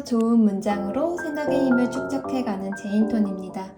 좋은 문장으로 생각의 힘을 축적해가는 제인톤입니다.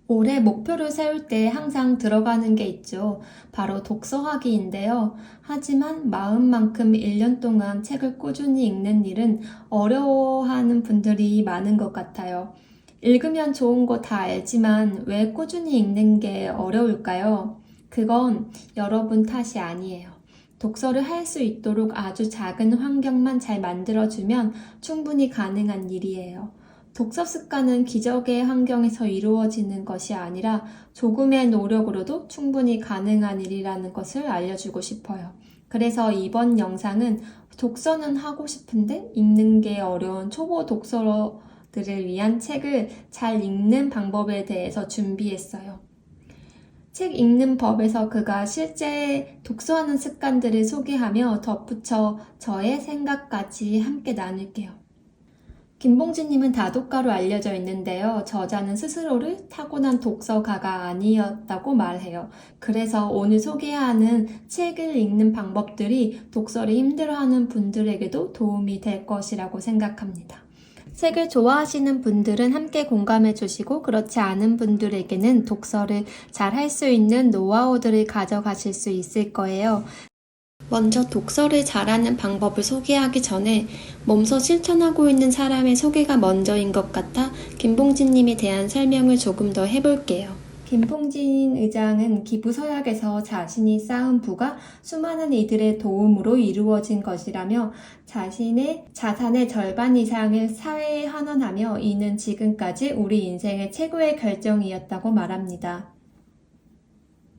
올해 목표를 세울 때 항상 들어가는 게 있죠. 바로 독서하기인데요. 하지만 마음만큼 1년 동안 책을 꾸준히 읽는 일은 어려워하는 분들이 많은 것 같아요. 읽으면 좋은 거 다 알지만 왜 꾸준히 읽는 게 어려울까요? 그건 여러분 탓이 아니에요. 독서를 할 수 있도록 아주 작은 환경만 잘 만들어주면 충분히 가능한 일이에요. 독서 습관은 기적의 환경에서 이루어지는 것이 아니라 조금의 노력으로도 충분히 가능한 일이라는 것을 알려주고 싶어요. 그래서 이번 영상은 독서는 하고 싶은데 읽는 게 어려운 초보 독서들을 위한 책을 잘 읽는 방법에 대해서 준비했어요. 책 읽는 법에서 그가 실제 독서하는 습관들을 소개하며 덧붙여 저의 생각까지 함께 나눌게요. 김봉진님은 다독가로 알려져 있는데요. 저자는 스스로를 타고난 독서가가 아니었다고 말해요. 그래서 오늘 소개하는 책을 읽는 방법들이 독서를 힘들어하는 분들에게도 도움이 될 것이라고 생각합니다. 책을 좋아하시는 분들은 함께 공감해 주시고 그렇지 않은 분들에게는 독서를 잘 할 수 있는 노하우들을 가져가실 수 있을 거예요. 먼저 독서를 잘하는 방법을 소개하기 전에 몸소 실천하고 있는 사람의 소개가 먼저인 것 같아 김봉진님에 대한 설명을 조금 더 해볼게요. 김봉진 의장은 기부서약에서 자신이 쌓은 부가 수많은 이들의 도움으로 이루어진 것이라며 자신의 자산의 절반 이상을 사회에 환원하며 이는 지금까지 우리 인생의 최고의 결정이었다고 말합니다.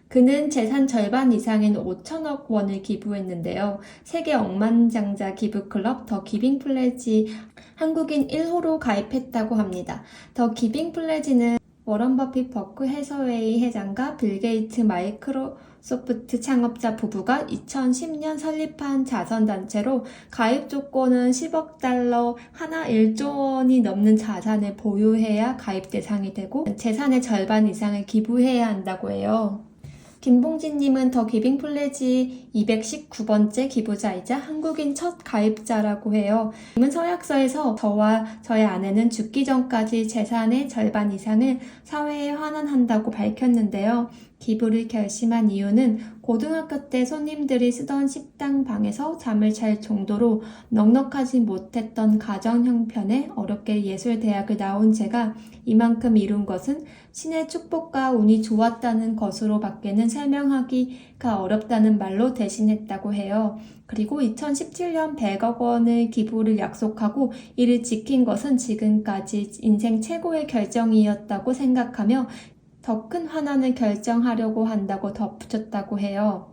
그는 재산 절반 이상인 5천억 원을 기부했는데요. 세계 억만장자 기부클럽 더 기빙 플래지 한국인 1호로 가입했다고 합니다. 더 기빙 플래지는 워런 버핏 버크 해서웨이 회장과 빌 게이츠 마이크로소프트 창업자 부부가 2010년 설립한 자선단체로 가입 조건은 10억 달러 하나 1조 원이 넘는 자산을 보유해야 가입 대상이 되고 재산의 절반 이상을 기부해야 한다고 해요. 김봉진님은 더 기빙 플래지 219번째 기부자이자 한국인 첫 가입자라고 해요. 님은 서약서에서 저와 저의 아내는 죽기 전까지 재산의 절반 이상을 사회에 환원한다고 밝혔는데요. 기부를 결심한 이유는 고등학교 때 손님들이 쓰던 식당 방에서 잠을 잘 정도로 넉넉하지 못했던 가정 형편에 어렵게 예술대학을 나온 제가 이만큼 이룬 것은 신의 축복과 운이 좋았다는 것으로 밖에는 설명하기가 어렵다는 말로 대신했다고 해요. 그리고 2017년 100억 원의 기부를 약속하고 이를 지킨 것은 지금까지 인생 최고의 결정이었다고 생각하며 더 큰 환원을 결정하려고 한다고 덧붙였다고 해요.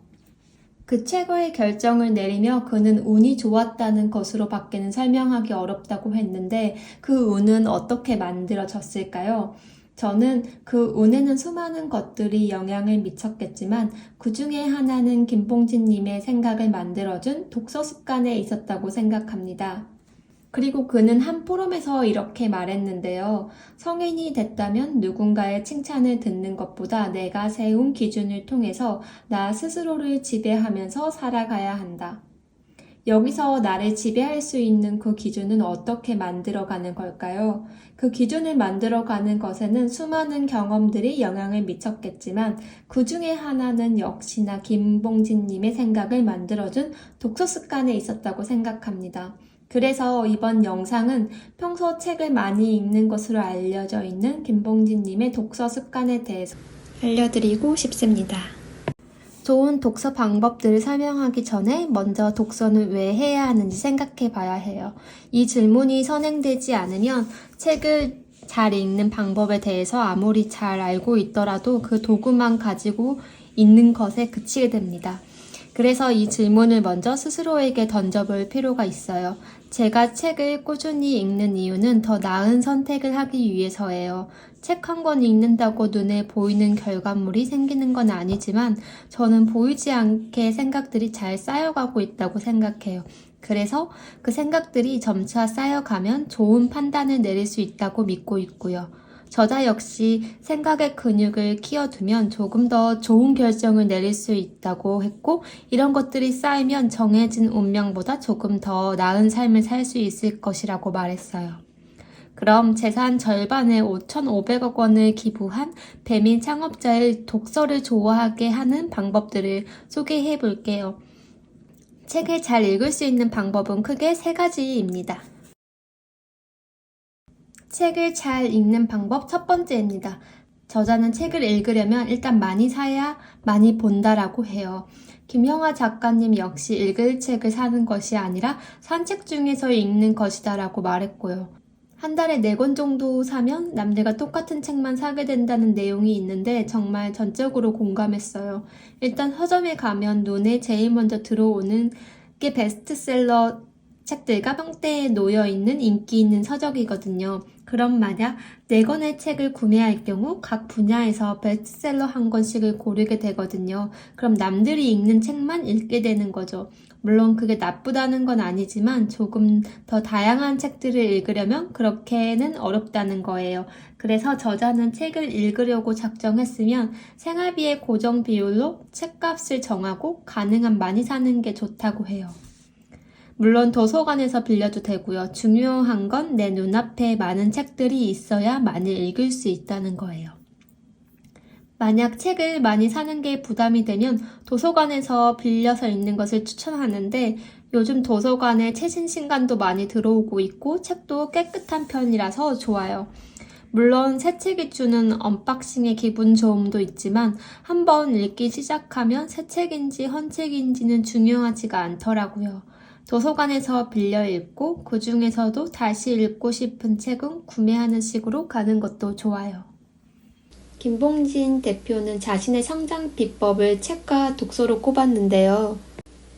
그 최고의 결정을 내리며 그는 운이 좋았다는 것으로 밖에는 설명하기 어렵다고 했는데 그 운은 어떻게 만들어졌을까요? 저는 그 운에는 수많은 것들이 영향을 미쳤겠지만 그 중에 하나는 김봉진님의 생각을 만들어준 독서 습관에 있었다고 생각합니다. 그리고 그는 한 포럼에서 이렇게 말했는데요. 성인이 됐다면 누군가의 칭찬을 듣는 것보다 내가 세운 기준을 통해서 나 스스로를 지배하면서 살아가야 한다. 여기서 나를 지배할 수 있는 그 기준은 어떻게 만들어가는 걸까요? 그 기준을 만들어가는 것에는 수많은 경험들이 영향을 미쳤겠지만 그 중에 하나는 역시나 김봉진님의 생각을 만들어준 독서 습관에 있었다고 생각합니다. 그래서 이번 영상은 평소 책을 많이 읽는 것으로 알려져 있는 김봉진님의 독서 습관에 대해서 알려드리고 싶습니다. 좋은 독서 방법들을 설명하기 전에 먼저 독서는 왜 해야 하는지 생각해 봐야 해요. 이 질문이 선행되지 않으면 책을 잘 읽는 방법에 대해서 아무리 잘 알고 있더라도 그 도구만 가지고 읽는 것에 그치게 됩니다. 그래서 이 질문을 먼저 스스로에게 던져볼 필요가 있어요. 제가 책을 꾸준히 읽는 이유는 더 나은 선택을 하기 위해서예요. 책 한 권 읽는다고 눈에 보이는 결과물이 생기는 건 아니지만 저는 보이지 않게 생각들이 잘 쌓여가고 있다고 생각해요. 그래서 그 생각들이 점차 쌓여가면 좋은 판단을 내릴 수 있다고 믿고 있고요. 저자 역시 생각의 근육을 키워두면 조금 더 좋은 결정을 내릴 수 있다고 했고, 이런 것들이 쌓이면 정해진 운명보다 조금 더 나은 삶을 살 수 있을 것이라고 말했어요. 그럼 재산 절반의 5,500억 원을 기부한 배민 창업자의 독서를 좋아하게 하는 방법들을 소개해 볼게요. 책을 잘 읽을 수 있는 방법은 크게 3가지입니다. 책을 잘 읽는 방법 첫 번째입니다. 저자는 책을 읽으려면 일단 많이 사야 많이 본다라고 해요. 김영하 작가님 역시 읽을 책을 사는 것이 아니라 산 책 중에서 읽는 것이다라고 말했고요. 한 달에 4권 정도 사면 남들과 똑같은 책만 사게 된다는 내용이 있는데 정말 전적으로 공감했어요. 일단 서점에 가면 눈에 제일 먼저 들어오는 게 베스트셀러 책들과 평대에 놓여있는 인기 있는 서적이거든요. 그럼 만약 4권의 책을 구매할 경우 각 분야에서 베스트셀러 한 권씩을 고르게 되거든요. 그럼 남들이 읽는 책만 읽게 되는 거죠. 물론 그게 나쁘다는 건 아니지만 조금 더 다양한 책들을 읽으려면 그렇게는 어렵다는 거예요. 그래서 저자는 책을 읽으려고 작정했으면 생활비의 고정 비율로 책값을 정하고 가능한 많이 사는 게 좋다고 해요. 물론 도서관에서 빌려도 되고요. 중요한 건 내 눈앞에 많은 책들이 있어야 많이 읽을 수 있다는 거예요. 만약 책을 많이 사는 게 부담이 되면 도서관에서 빌려서 읽는 것을 추천하는데 요즘 도서관에 최신 신간도 많이 들어오고 있고 책도 깨끗한 편이라서 좋아요. 물론 새 책이 주는 언박싱의 기분 좋음도 있지만 한번 읽기 시작하면 새 책인지 헌 책인지는 중요하지가 않더라고요. 도서관에서 빌려 읽고 그 중에서도 다시 읽고 싶은 책은 구매하는 식으로 가는 것도 좋아요. 김봉진 대표는 자신의 성장 비법을 책과 독서로 꼽았는데요.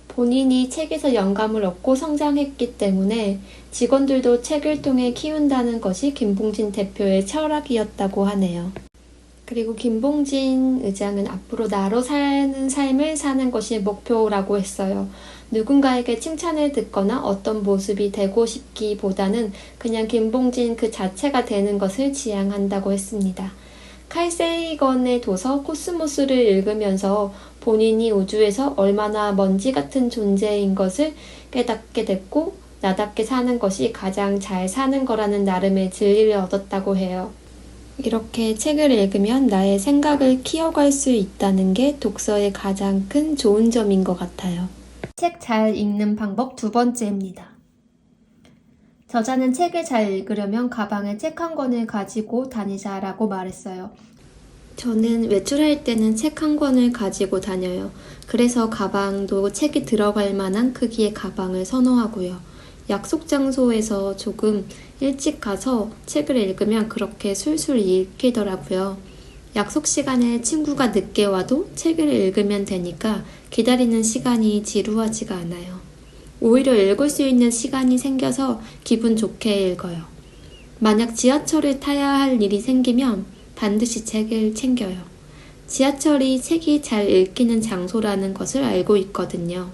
본인이 책에서 영감을 얻고 성장했기 때문에 직원들도 책을 통해 키운다는 것이 김봉진 대표의 철학이었다고 하네요. 그리고 김봉진 의장은 앞으로 나로 사는 삶을 사는 것이 목표라고 했어요. 누군가에게 칭찬을 듣거나 어떤 모습이 되고 싶기보다는 그냥 김봉진 그 자체가 되는 것을 지향한다고 했습니다. 칼 세이건의 도서 코스모스를 읽으면서 본인이 우주에서 얼마나 먼지 같은 존재인 것을 깨닫게 됐고 나답게 사는 것이 가장 잘 사는 거라는 나름의 진리를 얻었다고 해요. 이렇게 책을 읽으면 나의 생각을 키워갈 수 있다는 게 독서의 가장 큰 좋은 점인 것 같아요. 책 잘 읽는 방법 2번째입니다. 저자는 책을 잘 읽으려면 가방에 책 한 권을 가지고 다니자라고 말했어요. 저는 외출할 때는 책 한 권을 가지고 다녀요. 그래서 가방도 책이 들어갈 만한 크기의 가방을 선호하고요. 약속 장소에서 조금 일찍 가서 책을 읽으면 그렇게 술술 읽히더라고요. 약속 시간에 친구가 늦게 와도 책을 읽으면 되니까 기다리는 시간이 지루하지가 않아요. 오히려 읽을 수 있는 시간이 생겨서 기분 좋게 읽어요. 만약 지하철을 타야 할 일이 생기면 반드시 책을 챙겨요. 지하철이 책이 잘 읽히는 장소라는 것을 알고 있거든요.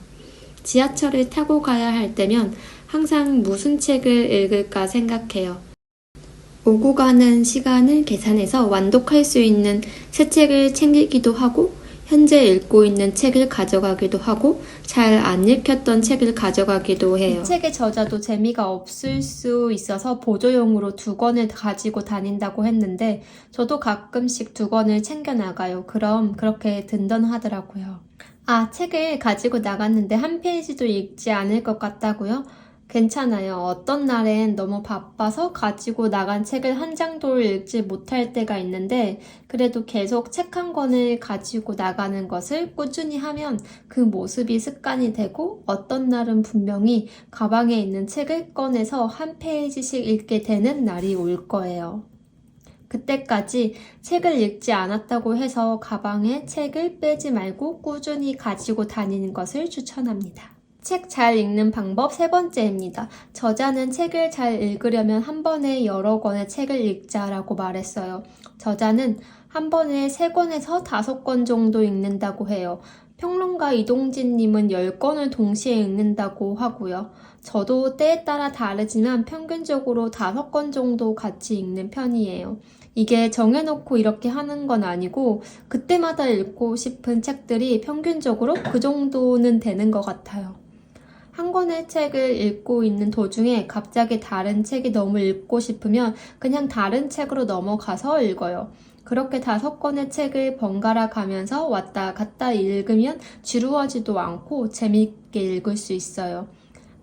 지하철을 타고 가야 할 때면 항상 무슨 책을 읽을까 생각해요. 오고 가는 시간을 계산해서 완독할 수 있는 새 책을 챙기기도 하고 현재 읽고 있는 책을 가져가기도 하고 잘 안 읽혔던 책을 가져가기도 해요. 이 책의 저자도 재미가 없을 수 있어서 보조용으로 2권을 가지고 다닌다고 했는데 저도 가끔씩 2권을 챙겨 나가요. 그럼 그렇게 든든하더라고요. 책을 가지고 나갔는데 한 페이지도 읽지 않을 것 같다고요? 괜찮아요. 어떤 날엔 너무 바빠서 가지고 나간 책을 한 장도 읽지 못할 때가 있는데 그래도 계속 책 한 권을 가지고 나가는 것을 꾸준히 하면 그 모습이 습관이 되고 어떤 날은 분명히 가방에 있는 책을 꺼내서 한 페이지씩 읽게 되는 날이 올 거예요. 그때까지 책을 읽지 않았다고 해서 가방에 책을 빼지 말고 꾸준히 가지고 다니는 것을 추천합니다. 책 잘 읽는 방법 3번째입니다. 저자는 책을 잘 읽으려면 한 번에 여러 권의 책을 읽자라고 말했어요. 저자는 한 번에 3권에서 5권 정도 읽는다고 해요. 평론가 이동진님은 10권을 동시에 읽는다고 하고요. 저도 때에 따라 다르지만 평균적으로 5권 정도 같이 읽는 편이에요. 이게 정해놓고 이렇게 하는 건 아니고 그때마다 읽고 싶은 책들이 평균적으로 그 정도는 되는 것 같아요. 한 권의 책을 읽고 있는 도중에 갑자기 다른 책이 너무 읽고 싶으면 그냥 다른 책으로 넘어가서 읽어요. 그렇게 5권의 책을 번갈아 가면서 왔다 갔다 읽으면 지루하지도 않고 재미있게 읽을 수 있어요.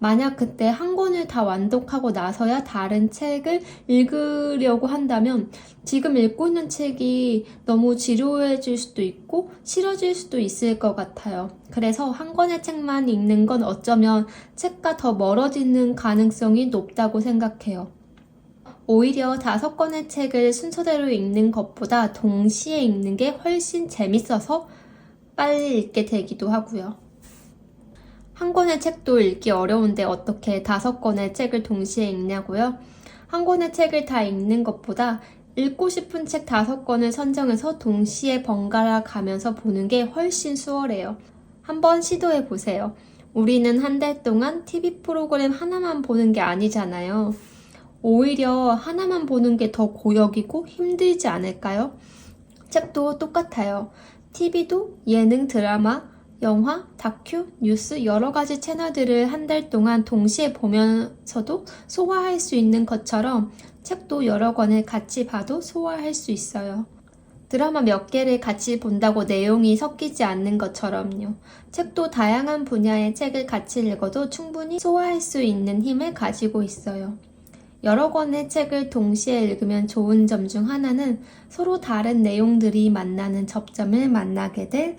만약 그때 한 권을 다 완독하고 나서야 다른 책을 읽으려고 한다면 지금 읽고 있는 책이 너무 지루해질 수도 있고 싫어질 수도 있을 것 같아요. 그래서 한 권의 책만 읽는 건 어쩌면 책과 더 멀어지는 가능성이 높다고 생각해요. 오히려 5권의 책을 순서대로 읽는 것보다 동시에 읽는 게 훨씬 재밌어서 빨리 읽게 되기도 하고요. 한 권의 책도 읽기 어려운데 어떻게 5권의 책을 동시에 읽냐고요? 한 권의 책을 다 읽는 것보다 읽고 싶은 책 5권을 선정해서 동시에 번갈아 가면서 보는 게 훨씬 수월해요. 한번 시도해 보세요. 우리는 한 달 동안 TV 프로그램 하나만 보는 게 아니잖아요. 오히려 하나만 보는 게 더 고역이고 힘들지 않을까요? 책도 똑같아요. TV도 예능, 드라마, 영화, 다큐, 뉴스 여러 가지 채널들을 한 달 동안 동시에 보면서도 소화할 수 있는 것처럼 책도 여러 권을 같이 봐도 소화할 수 있어요. 드라마 몇 개를 같이 본다고 내용이 섞이지 않는 것처럼요. 책도 다양한 분야의 책을 같이 읽어도 충분히 소화할 수 있는 힘을 가지고 있어요. 여러 권의 책을 동시에 읽으면 좋은 점 중 하나는 서로 다른 내용들이 만나는 접점을 만나게 될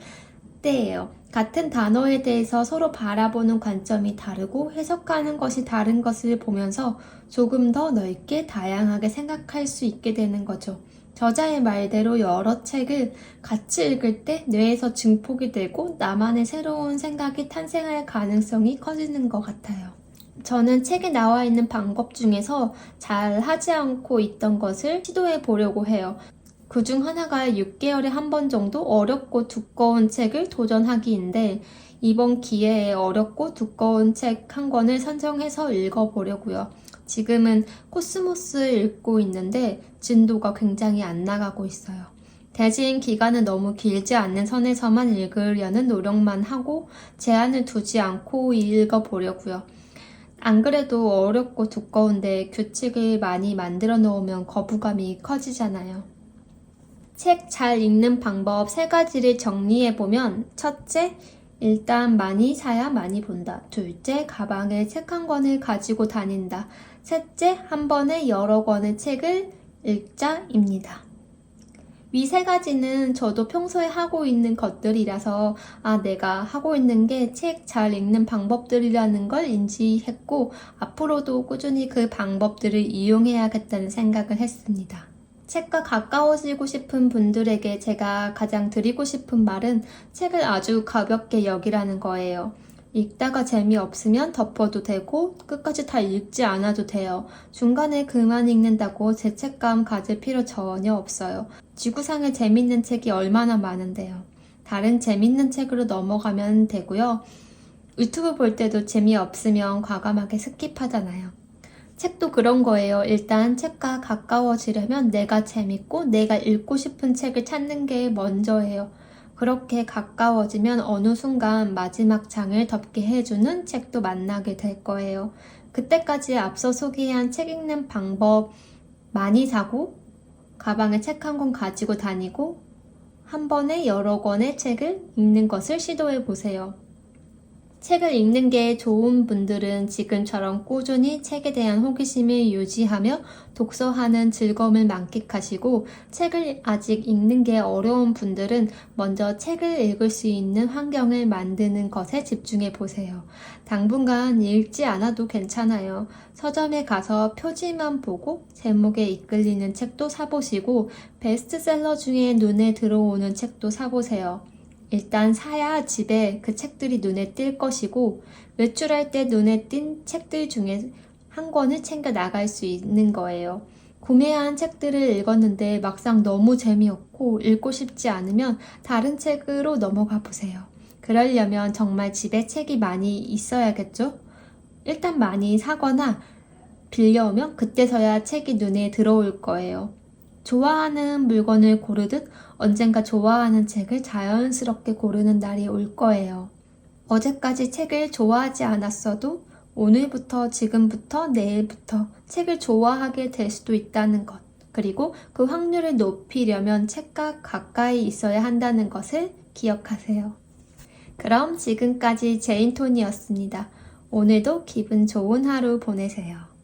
때예요. 같은 단어에 대해서 서로 바라보는 관점이 다르고 해석하는 것이 다른 것을 보면서 조금 더 넓게 다양하게 생각할 수 있게 되는 거죠. 저자의 말대로 여러 책을 같이 읽을 때 뇌에서 증폭이 되고 나만의 새로운 생각이 탄생할 가능성이 커지는 것 같아요. 저는 책에 나와 있는 방법 중에서 잘 하지 않고 있던 것을 시도해 보려고 해요. 그 중 하나가 6개월에 한 번 정도 어렵고 두꺼운 책을 도전하기인데 이번 기회에 어렵고 두꺼운 책 한 권을 선정해서 읽어보려고요. 지금은 코스모스 읽고 있는데 진도가 굉장히 안 나가고 있어요. 대신 기간은 너무 길지 않는 선에서만 읽으려는 노력만 하고 제한을 두지 않고 읽어보려고요. 안 그래도 어렵고 두꺼운데 규칙을 많이 만들어 놓으면 거부감이 커지잖아요. 책 잘 읽는 방법 3가지를 정리해보면 첫째, 일단 많이 사야 많이 본다. 둘째, 가방에 책 한 권을 가지고 다닌다. 셋째, 한 번에 여러 권의 책을 읽자입니다. 위 3가지는 저도 평소에 하고 있는 것들이라서 내가 하고 있는 게 책 잘 읽는 방법들이라는 걸 인지했고 앞으로도 꾸준히 그 방법들을 이용해야겠다는 생각을 했습니다. 책과 가까워지고 싶은 분들에게 제가 가장 드리고 싶은 말은 책을 아주 가볍게 여기라는 거예요. 읽다가 재미없으면 덮어도 되고 끝까지 다 읽지 않아도 돼요. 중간에 그만 읽는다고 죄책감 가질 필요 전혀 없어요. 지구상에 재밌는 책이 얼마나 많은데요. 다른 재밌는 책으로 넘어가면 되고요. 유튜브 볼 때도 재미없으면 과감하게 스킵하잖아요. 책도 그런 거예요. 일단 책과 가까워지려면 내가 재밌고 내가 읽고 싶은 책을 찾는 게 먼저예요. 그렇게 가까워지면 어느 순간 마지막 장을 덮게 해주는 책도 만나게 될 거예요. 그때까지 앞서 소개한 책 읽는 방법 많이 사고 가방에 책 한 권 가지고 다니고 한 번에 여러 권의 책을 읽는 것을 시도해 보세요. 책을 읽는 게 좋은 분들은 지금처럼 꾸준히 책에 대한 호기심을 유지하며 독서하는 즐거움을 만끽하시고 책을 아직 읽는 게 어려운 분들은 먼저 책을 읽을 수 있는 환경을 만드는 것에 집중해 보세요. 당분간 읽지 않아도 괜찮아요. 서점에 가서 표지만 보고 제목에 이끌리는 책도 사보시고 베스트셀러 중에 눈에 들어오는 책도 사보세요. 일단 사야 집에 그 책들이 눈에 띌 것이고 외출할 때 눈에 띈 책들 중에 한 권을 챙겨 나갈 수 있는 거예요. 구매한 책들을 읽었는데 막상 너무 재미없고 읽고 싶지 않으면 다른 책으로 넘어가 보세요. 그러려면 정말 집에 책이 많이 있어야겠죠? 일단 많이 사거나 빌려오면 그때서야 책이 눈에 들어올 거예요. 좋아하는 물건을 고르듯 언젠가 좋아하는 책을 자연스럽게 고르는 날이 올 거예요. 어제까지 책을 좋아하지 않았어도 오늘부터, 지금부터, 내일부터 책을 좋아하게 될 수도 있다는 것. 그리고 그 확률을 높이려면 책과 가까이 있어야 한다는 것을 기억하세요. 그럼 지금까지 제인톤이었습니다. 오늘도 기분 좋은 하루 보내세요.